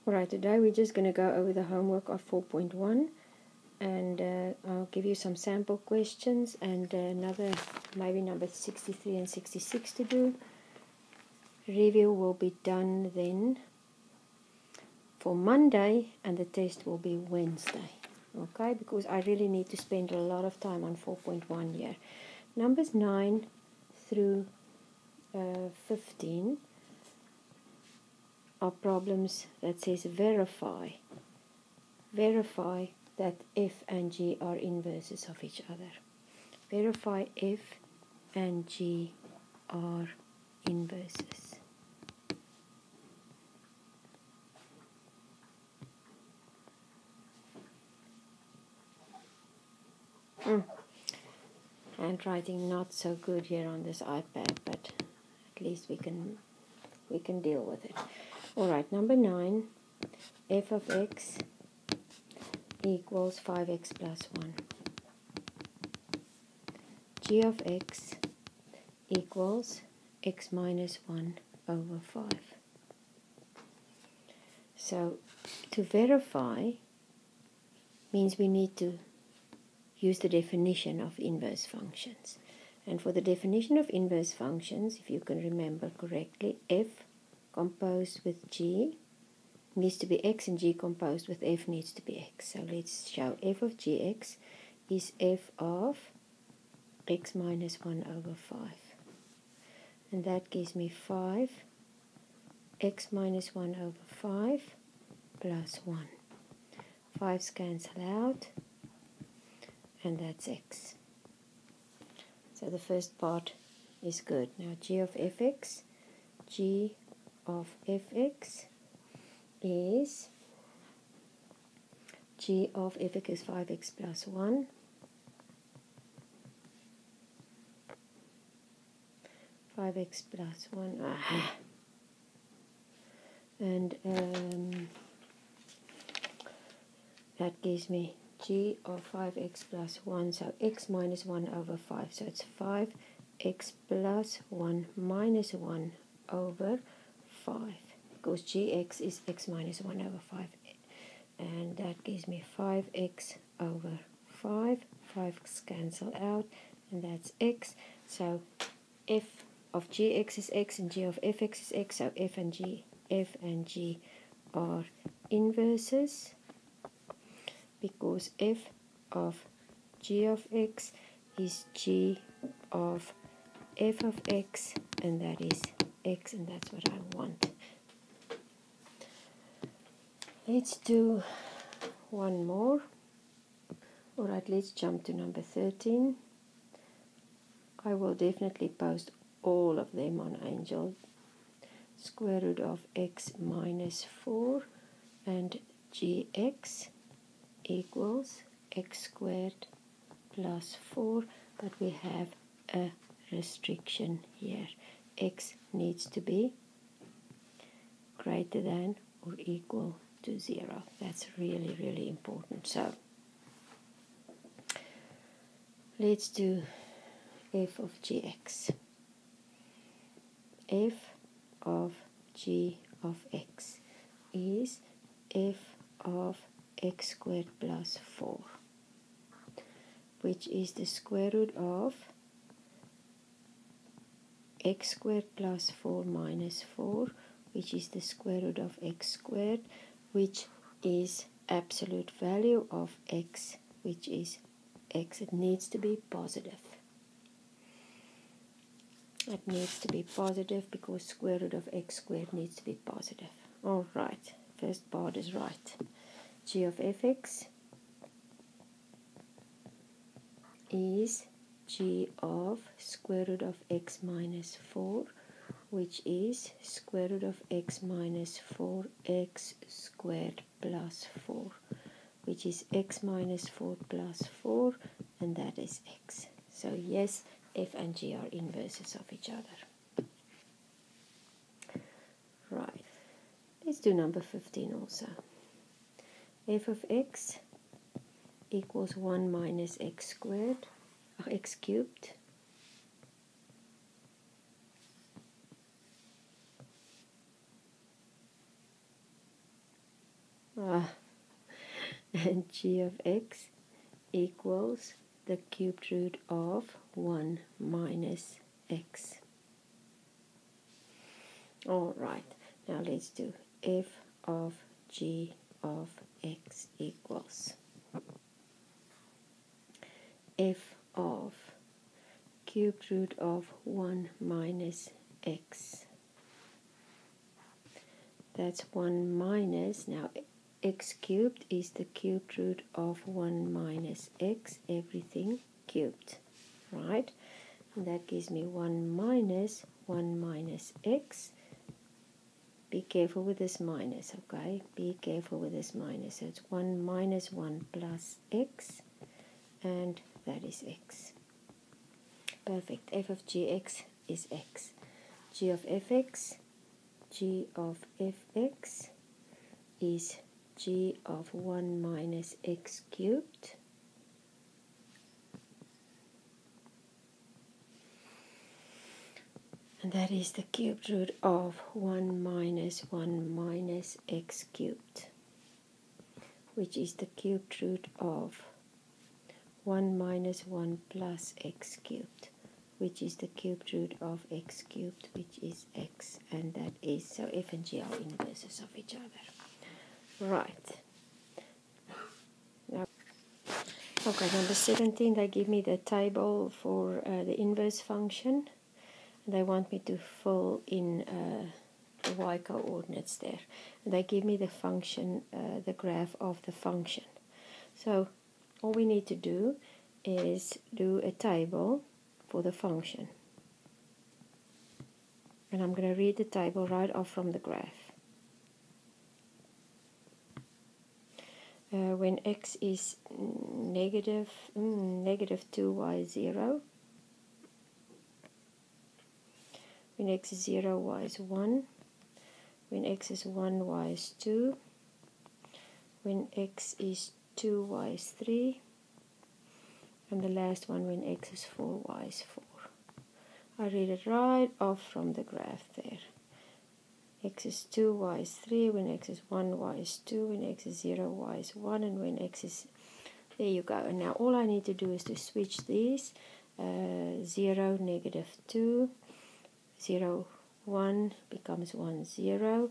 Alright, today we're just going to go over the homework of 4.1, and I'll give you some sample questions and maybe number 63 and 66 to do. Review will be done then for Monday, and the test will be Wednesday. Okay, because I really need to spend a lot of time on 4.1 here. Numbers 9 through 15 are problems that says verify that f and g are inverses of each other. Verify f and g are inverses. Handwriting not so good here on this iPad, but at least we can deal with it. Alright, number 9, f of x equals 5x plus 1. G of x equals x minus 1 over 5. So to verify means we need to use the definition of inverse functions. And for the definition of inverse functions, if you can remember correctly, f composed with g needs to be x, and g composed with f needs to be x. So let's show f of gx is f of x minus 1 over 5. And that gives me 5 x minus 1 over 5 plus 1. 5's cancel out, and that's x. So the first part is good. Now g of fx, g of fx is g of fx is 5x plus 1 5x plus 1 and that gives me g of 5x plus 1, so x minus 1 over 5, so it's 5x plus 1 minus 1 over 5, because gx is x minus 1 over 5, and that gives me 5x over 5. 5's cancel out, and that's x. So f of gx is x and g of fx is x, so f and g are inverses, because f of g of x is g of f of x, and that is x, and that's what I want. Let's do one more. Alright, let's jump to number 13. I will definitely post all of them on Angel. Square root of x minus 4 and gx equals x squared plus 4, but we have a restriction here. X needs to be greater than or equal to 0. That's really, really important. So let's do f of gx. F of g of x is f of x squared plus 4, which is the square root of x squared plus 4 minus 4, which is the square root of x squared, which is absolute value of x, which is x. It needs to be positive. It needs to be positive because square root of x squared needs to be positive. Alright, first part is right. G of fx is g of square root of x minus 4, which is square root of x minus 4x squared plus 4, which is x minus 4 plus 4, and that is x. So yes, f and g are inverses of each other. Right, let's do number 15 also. F of x equals 1 minus x squared, x cubed, and g of x equals the cubed root of 1 minus x. Alright, now let's do f of g of x equals f of cubed root of 1 minus x. That's 1 minus, now x cubed is the cubed root of 1 minus x, everything cubed, right? And that gives me 1 minus x. Be careful with this minus, okay? Be careful with this minus. So it's 1 minus 1 plus x, and that is x. Perfect. F of gx is x. G of fx is g of 1 minus x cubed and that is the cubed root of 1 minus x cubed, which is the cubed root of 1 minus 1 plus x cubed, which is the cubed root of x cubed, which is x, and that is, so f and g are inverses of each other. Right. Now, okay, number 17, they give me the table for the inverse function. They want me to fill in the y coordinates there. And they give me the function, the graph of the function. So all we need to do is do a table for the function. And I'm going to read the table right off from the graph. When x is negative 2y0, when x is 0, y is 1. When x is 1, y is 2. When x is 2, y is 3. And the last one, when x is 4, y is 4. I read it right off from the graph there. X is 2, y is 3. When x is 1, y is 2. When x is 0, y is 1. And when x is... There you go. And now all I need to do is to switch these. 0, negative 2. 0, 1 becomes 1, 0,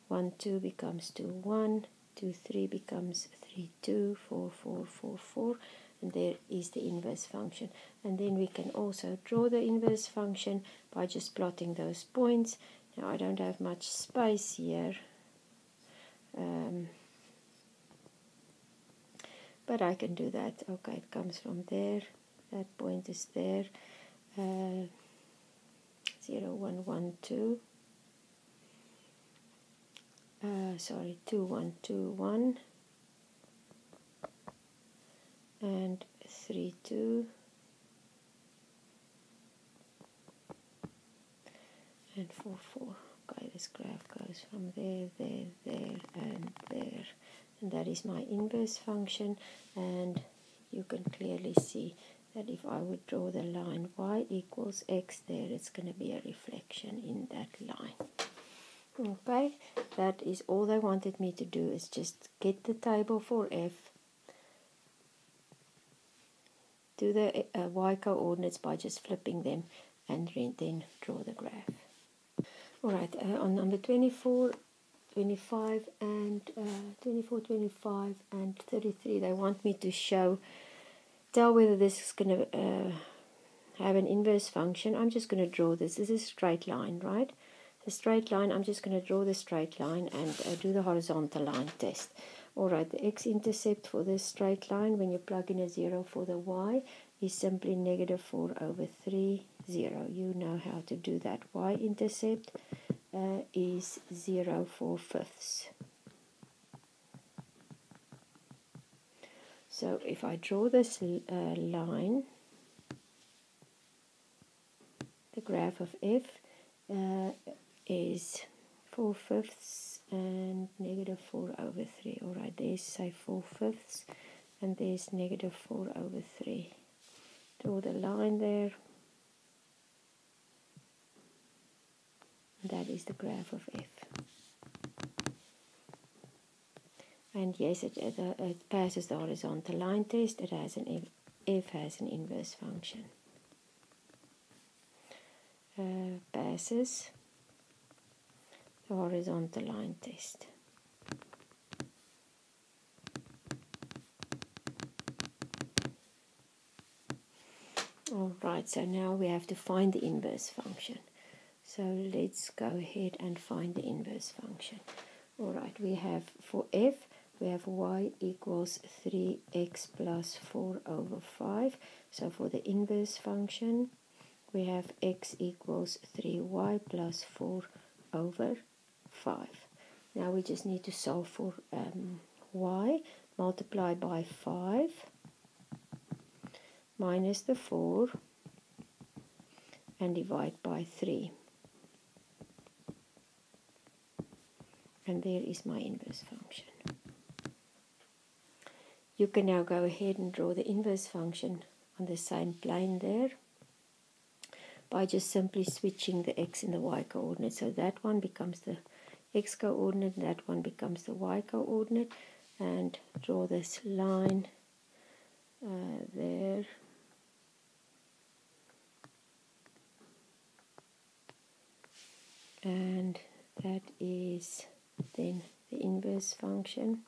1, 2 becomes 2, 1, 2, 3 becomes 3, 2, 4, 4, 4, 4, and there is the inverse function. And then we can also draw the inverse function by just plotting those points. Now I don't have much space here, but I can do that. Okay, it comes from there, that point is there. 0, 1, 1, 2. 2, 1, 2, 1. And 3, 2. And 4, 4. Okay, this graph goes from there, there, there, and there. And that is my inverse function. And you can clearly see that if I would draw the line y equals x there, it's going to be a reflection in that line. Okay, that is all they wanted me to do, is just get the table for f, do the y coordinates by just flipping them, and then draw the graph. Alright, on number 24, 25, and 24, 25, and 33, they want me to tell whether this is going to have an inverse function. I'm just going to draw this. This is a straight line, right? The straight line, I'm just going to draw the straight line and do the horizontal line test. Alright, the x-intercept for this straight line, when you plug in a 0 for the y, is simply negative 4 over 3, 0. You know how to do that. Y-intercept is 0 4/5. So if I draw this line, the graph of f is 4/5 and negative 4 over 3. Alright, there's say 4/5 and there's negative 4 over 3. Draw the line there. That is the graph of f. And yes, it passes the horizontal line test. It has an f has an inverse function. Passes the horizontal line test. Alright, so now we have to find the inverse function. So let's go ahead and find the inverse function. Alright, we have for f, we have y equals 3x plus 4 over 5. So for the inverse function, we have x equals 3y plus 4 over 5. Now we just need to solve for y. Multiply by 5 minus the 4 and divide by 3. And there is my inverse function. You can now go ahead and draw the inverse function on the same plane there by just simply switching the x and the y coordinate. So that one becomes the x coordinate, that one becomes the y coordinate, and draw this line there. And that is then the inverse function.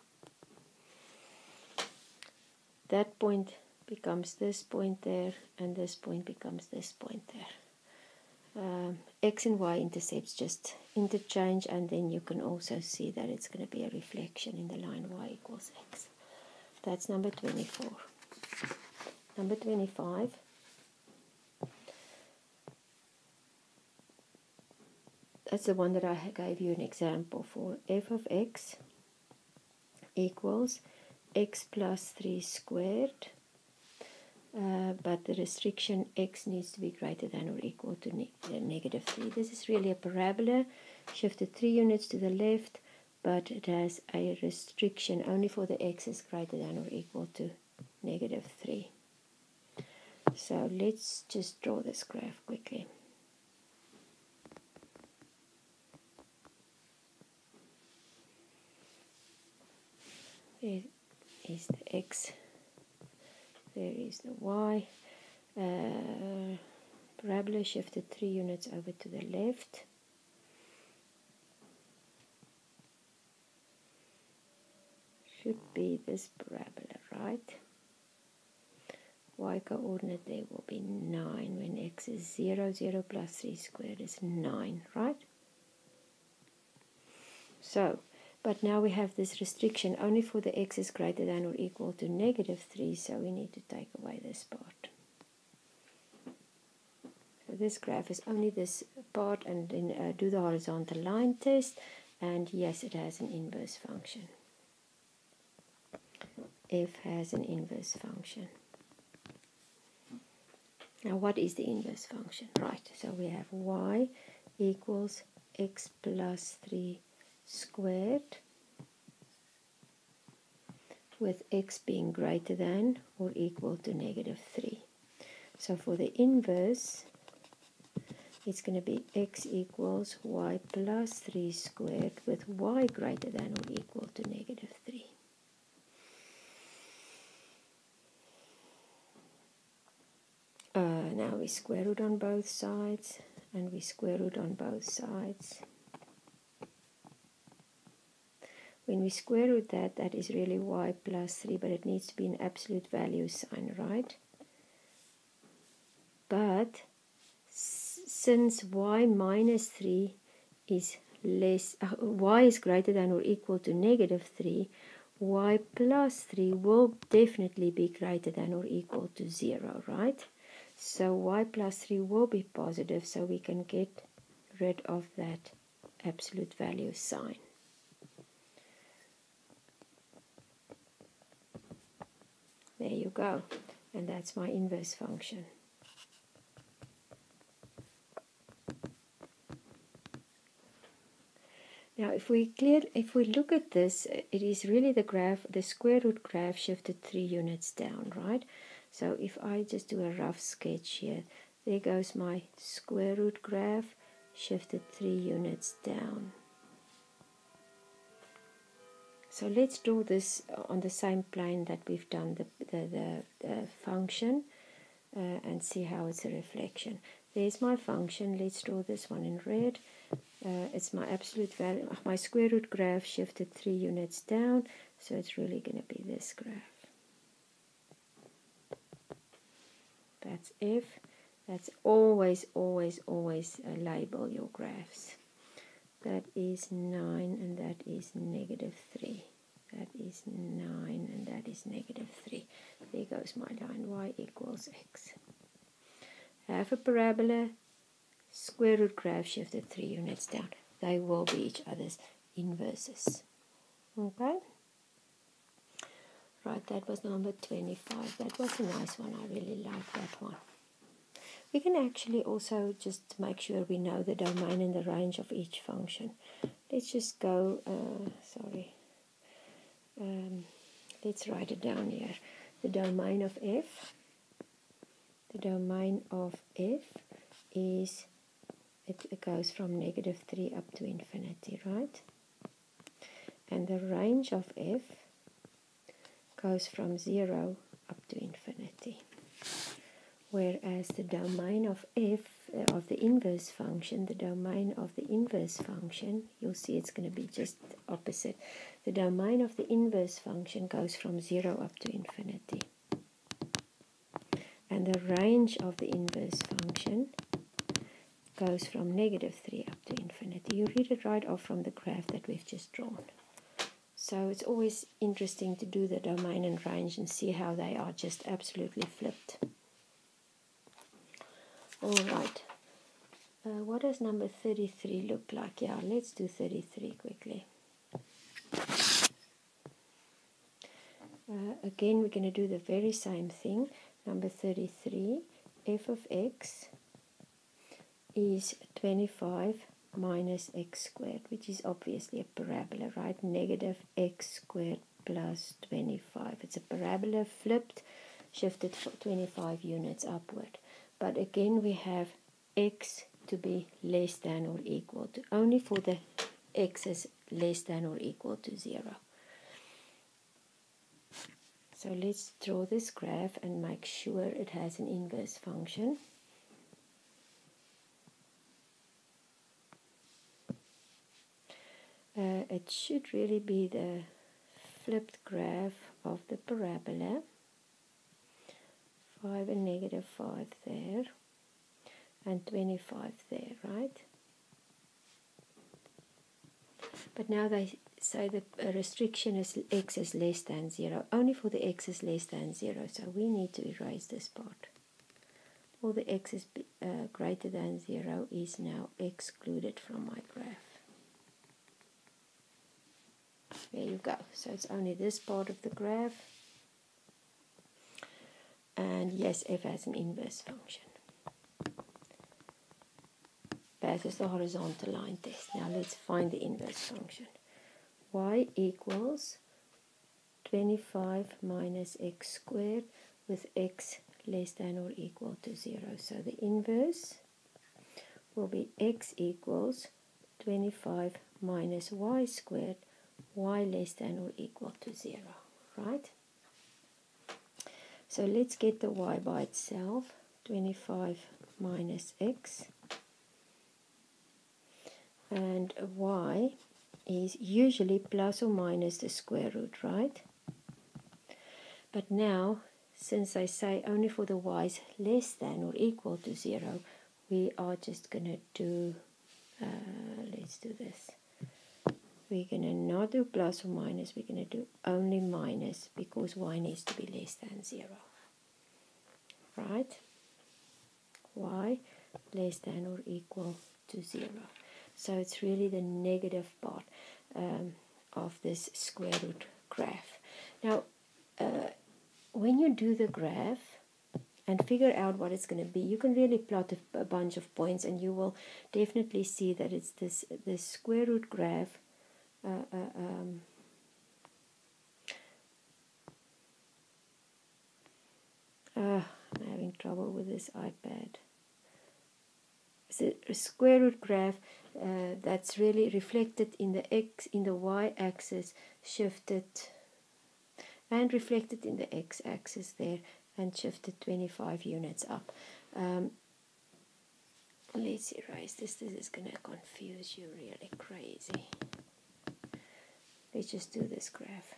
That point becomes this point there, and this point becomes this point there. X and y intercepts just interchange, and then you can also see that it's going to be a reflection in the line y equals x. That's number 24. Number 25. That's the one that I gave you an example for. F of x equals x plus 3 squared, but the restriction x needs to be greater than or equal to negative 3. This is really a parabola, shifted 3 units to the left, but it has a restriction only for the x is greater than or equal to negative 3. So let's just draw this graph quickly. There is the x, there is the y. Parabola shifted 3 units over to the left. Should be this parabola, right? Y coordinate there will be 9 when x is 0. 0 plus 3 squared is 9, right? So, but now we have this restriction only for the x is greater than or equal to negative 3, so we need to take away this part. So this graph is only this part, and then do the horizontal line test, and yes, it has an inverse function. F has an inverse function. Now what is the inverse function? Right, so we have y equals x plus 3 squared, with x being greater than or equal to negative 3. So for the inverse, it's going to be x equals y plus 3 squared with y greater than or equal to negative 3. Now we square root on both sides, and we square root on both sides. When we square root that, that is really y plus 3, but it needs to be an absolute value sign, right? But since y minus 3 is less, y is greater than or equal to negative 3, y plus 3 will definitely be greater than or equal to 0, right? So y plus 3 will be positive, so we can get rid of that absolute value sign. There you go, and that's my inverse function. Now if we look at this, it is really the graph, the square root graph shifted 3 units down, right? So if I just do a rough sketch here, there goes my square root graph, shifted 3 units down. So let's draw this on the same plane that we've done the function and see how it's a reflection. There's my function. Let's draw this one in red. It's my absolute value. My square root graph shifted 3 units down, so it's really going to be this graph. That's F. That's always label your graphs. That is 9 and that is -3. That is 9 and that is -3. There goes my line, y equals x. Have a parabola, square root graph shifted 3 units down. They will be each other's inverses. Okay? Right, that was number 25. That was a nice one. I really like that one. We can actually also just make sure we know the domain and the range of each function. Let's just go, let's write it down here. The domain of f. The domain of f is, it goes from -3 up to infinity, right? And the range of f goes from 0 up to infinity. Whereas the domain of f, of the inverse function, the domain of the inverse function, you'll see it's going to be just opposite. The domain of the inverse function goes from 0 up to infinity. And the range of the inverse function goes from -3 up to infinity. You read it right off from the graph that we've just drawn. So it's always interesting to do the domain and range and see how they are just absolutely flipped. Alright, what does number 33 look like? Yeah, let's do 33 quickly. Again, we're going to do the very same thing. Number 33, f of x is 25 minus x squared, which is obviously a parabola, right? -x squared plus 25. It's a parabola flipped, shifted 25 units upward. But again, we have x to be less than or equal to, only for the x's less than or equal to 0. So let's draw this graph and make sure it has an inverse function. It should really be the flipped graph of the parabola. 5 and -5 there, and 25 there, right? But now they say the restriction is x is less than 0, only for the x is less than 0, so we need to erase this part. All the x is greater than 0 is now excluded from my graph. There you go. So it's only this part of the graph. And yes, f has an inverse function. Passes the horizontal line test. Now let's find the inverse function. Y equals 25 minus x squared with x less than or equal to 0. So the inverse will be x equals 25 minus y squared, y less than or equal to 0, right? So let's get the y by itself, 25 minus x, and y is usually plus or minus the square root, right? But now, since I say only for the y's less than or equal to 0, we are just going to do, let's do this. We're going to not do plus or minus, we're going to do only minus because y needs to be less than 0. Right? Y less than or equal to 0. So it's really the negative part of this square root graph. Now, when you do the graph and figure out what it's going to be, you can really plot a bunch of points and you will definitely see that it's this square root graph I'm having trouble with this iPad. it's a square root graph that's really reflected in the y-axis, shifted and reflected in the x-axis there, and shifted 25 units up. Let's erase this. This is going to confuse you really crazy. Let's just do this graph.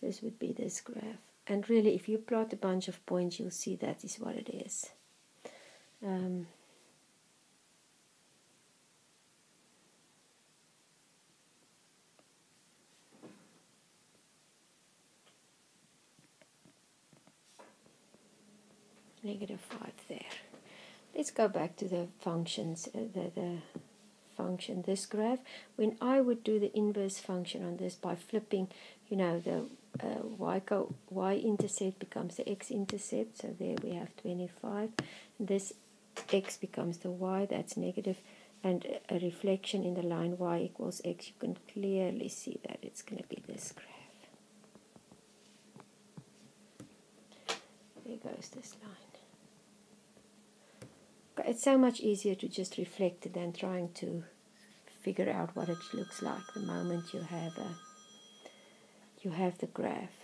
This would be this graph. And really, if you plot a bunch of points, you'll see that is what it is. -5 there. Let's go back to the functions, the function, this graph. When I would do the inverse function on this by flipping, you know, the y-intercept becomes the x-intercept, so there we have 25. This x becomes the y, that's negative, and a reflection in the line y equals x. You can clearly see that it's going to be this graph. There goes this line. It's so much easier to just reflect it than trying to figure out what it looks like the moment you have the graph.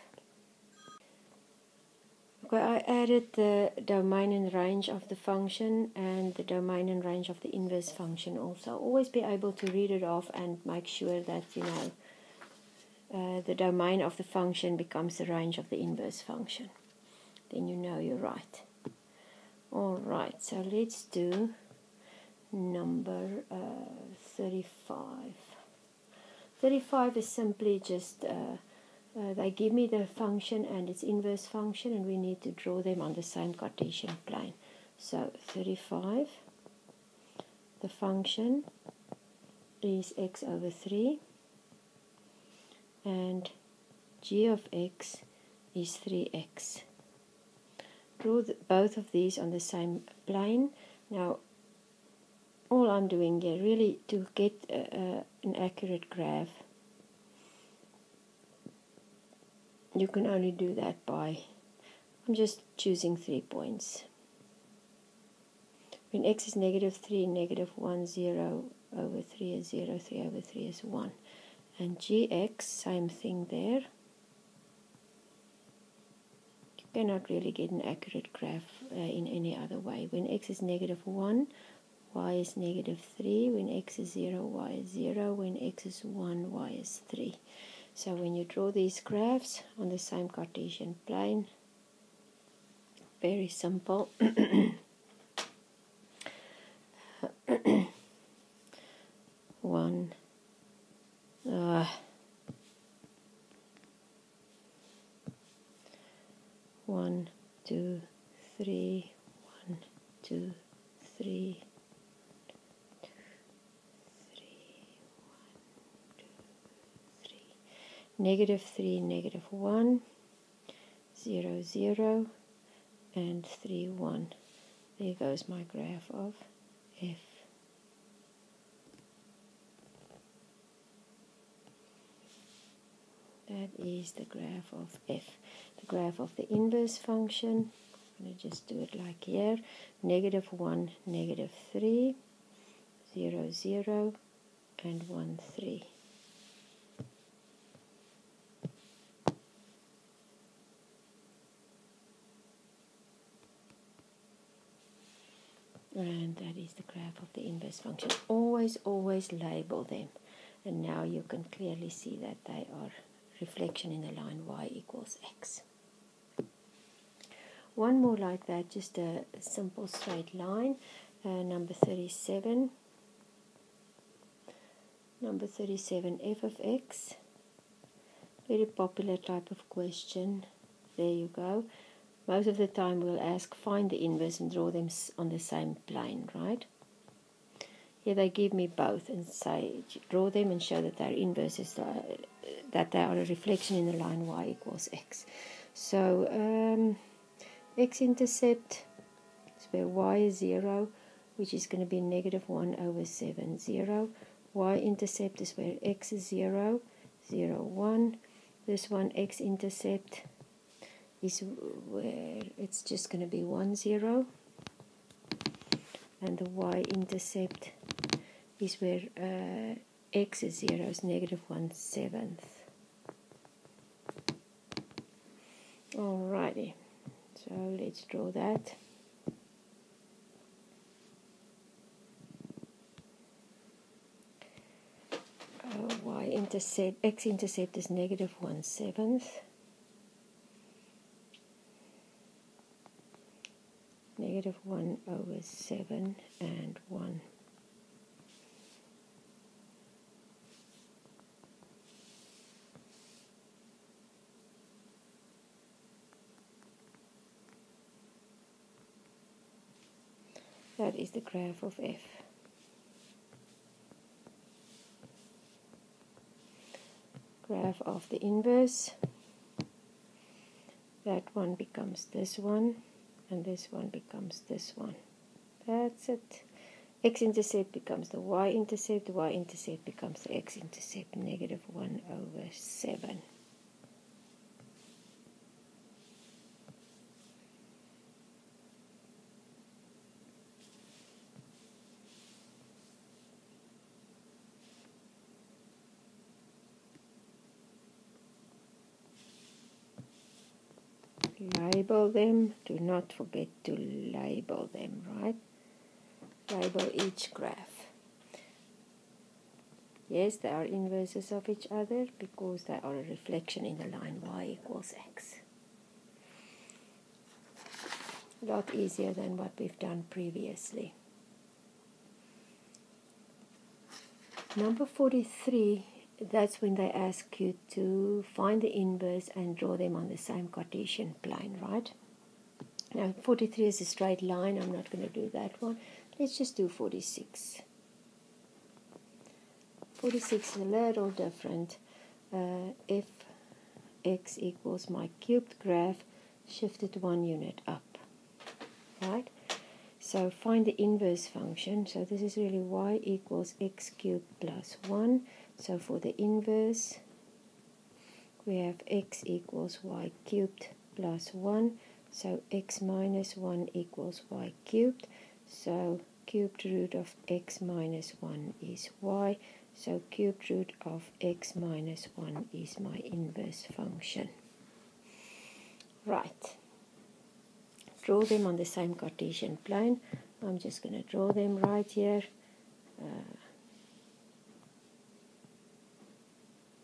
Okay, I added the domain and range of the function and the domain and range of the inverse function also. Always be able to read it off and make sure that you know the domain of the function becomes the range of the inverse function. Then you know you're right. Alright, so let's do number 35. 35 is simply just, they give me the function and its inverse function, and we need to draw them on the same Cartesian plane. So 35, the function is x over 3, and g of x is 3x. Draw both of these on the same plane. Now, all I'm doing here, really, to get an accurate graph, you can only do that by, I'm just choosing 3 points. When x is -3, -1, 0 over 3 is 0, 3 over 3 is 1. And gx, same thing there. Cannot really get an accurate graph in any other way. When x is -1, y is -3. When x is 0, y is 0. When x is 1, y is 3. So when you draw these graphs on the same Cartesian plane, very simple. 1 1, 2, 3, 1, 2, 3, 3, 1, 2, 3. -3, -1, 0, 0, and 3, 1. There goes my graph of f. That is the graph of f. The graph of the inverse function, I'm going to just do it like here, -1, -3, 0, 0, and 1, 3. And that is the graph of the inverse function. Always label them. And now you can clearly see that they are reflection in the line y equals x. One more like that, just a simple straight line. Number 37. Number 37, f of x. Very popular type of question. There you go. Most of the time we'll ask, find the inverse and draw them on the same plane, right? Here they give me both and say, draw them and show that they're inverses, that they are a reflection in the line y equals x. So, x-intercept is where y is 0, which is going to be -1 over 7, 0. Y-intercept is where x is 0, 0, 1. This one, x-intercept, is where it's just going to be 1, 0. and the y-intercept is where x is 0, is negative 1/7. Alrighty, so let's draw that. Y-intercept, x-intercept is negative 1/7. Negative 1/7 and 1. That is the graph of f. Graph of the inverse. That one becomes this one, and this one becomes this one. That's it. X-intercept becomes the y-intercept, the y-intercept becomes the x-intercept, negative 1/7. Label them. Do not forget to label them, right? Label each graph. Yes, they are inverses of each other because they are a reflection in the line y equals x. A lot easier than what we've done previously. Number 43, that's when they ask you to find the inverse and draw them on the same Cartesian plane, right? Now 43 is a straight line. I'm not going to do that one. Let's just do 46. 46 is a little different. If x equals my cubed graph, shift it 1 unit up, right? So find the inverse function. So this is really y equals x cubed plus 1. So for the inverse, we have x equals y cubed plus 1. So x minus 1 equals y cubed. So cubed root of x minus 1 is y. So cubed root of x minus 1 is my inverse function. Right. Draw them on the same Cartesian plane. I'm just going to draw them right here.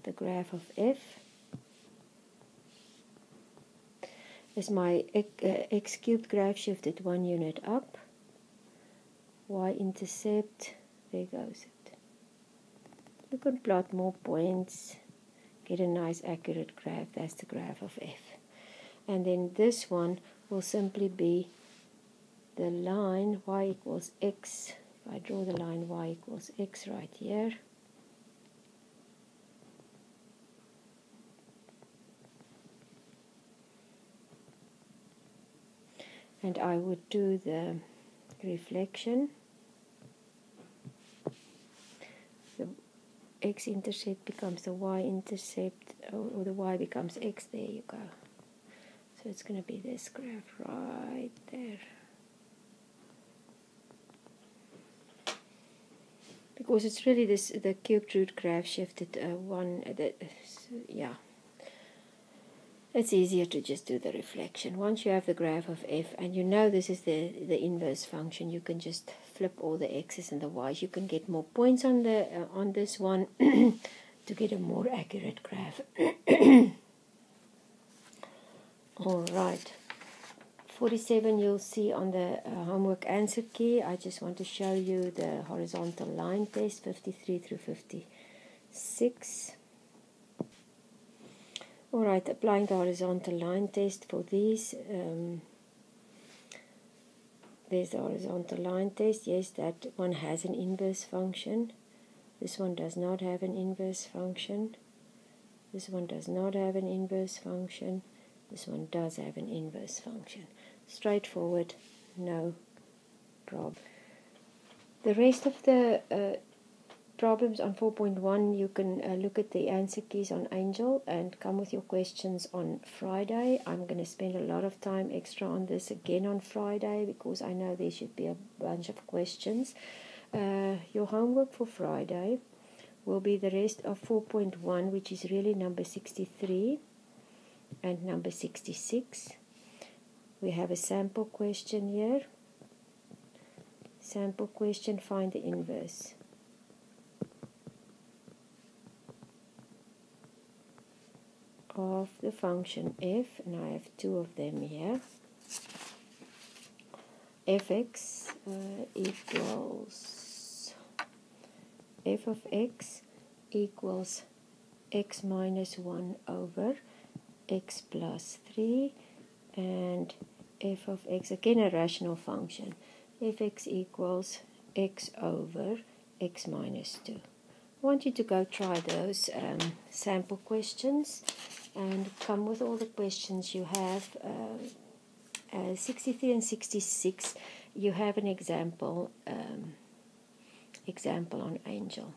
The graph of f is my x cubed graph shifted 1 unit up. Y-intercept, there goes it. You can plot more points, get a nice accurate graph. That's the graph of f. And then this one will simply be the line y equals x. If I draw the line y equals x right here, and I would do the reflection. The x-intercept becomes the y-intercept, or the y becomes x. There you go. So it's going to be this graph right there. Because it's really this, the cubed root graph shifted 1. Yeah. It's easier to just do the reflection. Once you have the graph of f and you know this is the inverse function, you can just flip all the x's and the y's. You can get more points on the on this one to get a more accurate graph. All right. 47 you'll see on the homework answer key. I just want to show you the horizontal line test, 53 through 56. Alright, applying the horizontal line test for these. There's the horizontal line test. Yes, that one has an inverse function. This one does not have an inverse function. This one does not have an inverse function. This one does have an inverse function. Straightforward, no problem. The rest of the problems on 4.1, you can look at the answer keys on Angel and come with your questions on Friday. I'm going to spend a lot of time extra on this again on Friday because I know there should be a bunch of questions. Your homework for Friday will be the rest of 4.1, which is really number 63 and number 66. We have a sample question here. Sample question, find the inverse. Of the function f, and I have two of them here. Fx equals f of x equals x minus 1 over x plus 3, and f of x, again a rational function, fx equals x over x minus 2. I want you to go try those sample questions and come with all the questions you have. 63 and 66, you have an example on Angel.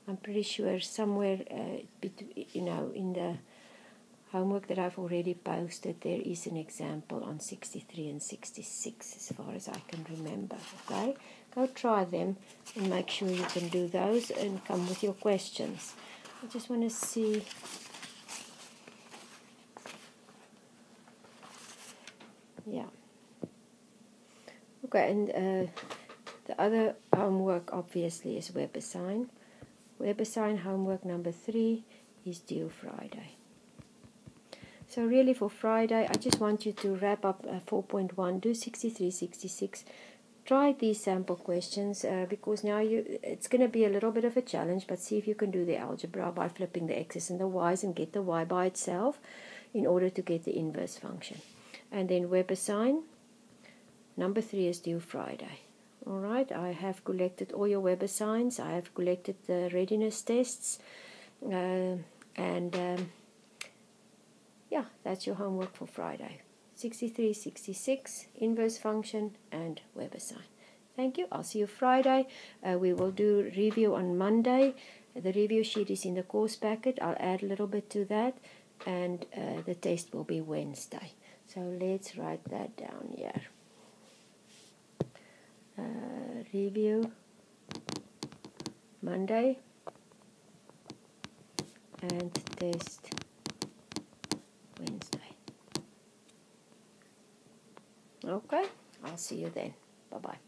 I'm pretty sure somewhere, in the homework that I've already posted, there is an example on 63 and 66, as far as I can remember. Okay, go try them and make sure you can do those and come with your questions. I just want to see. Yeah. Okay, and the other homework obviously is WebAssign. WebAssign homework number 3 is due Friday. So really for Friday, I just want you to wrap up 4.1, do 63, 66. Try these sample questions because now it's going to be a little bit of a challenge, but see if you can do the algebra by flipping the x's and the y's and get the y by itself in order to get the inverse function. And then WebAssign number 3 is due Friday. Alright, I have collected all your WebAssigns, I have collected the readiness tests, yeah, that's your homework for Friday. 63, 66, inverse function, and WebAssign. Thank you. I'll see you Friday. We will do review on Monday. The review sheet is in the course packet. I'll add a little bit to that, and the test will be Wednesday. So let's write that down here. Review Monday and test Wednesday. Okay, I'll see you then. Bye-bye.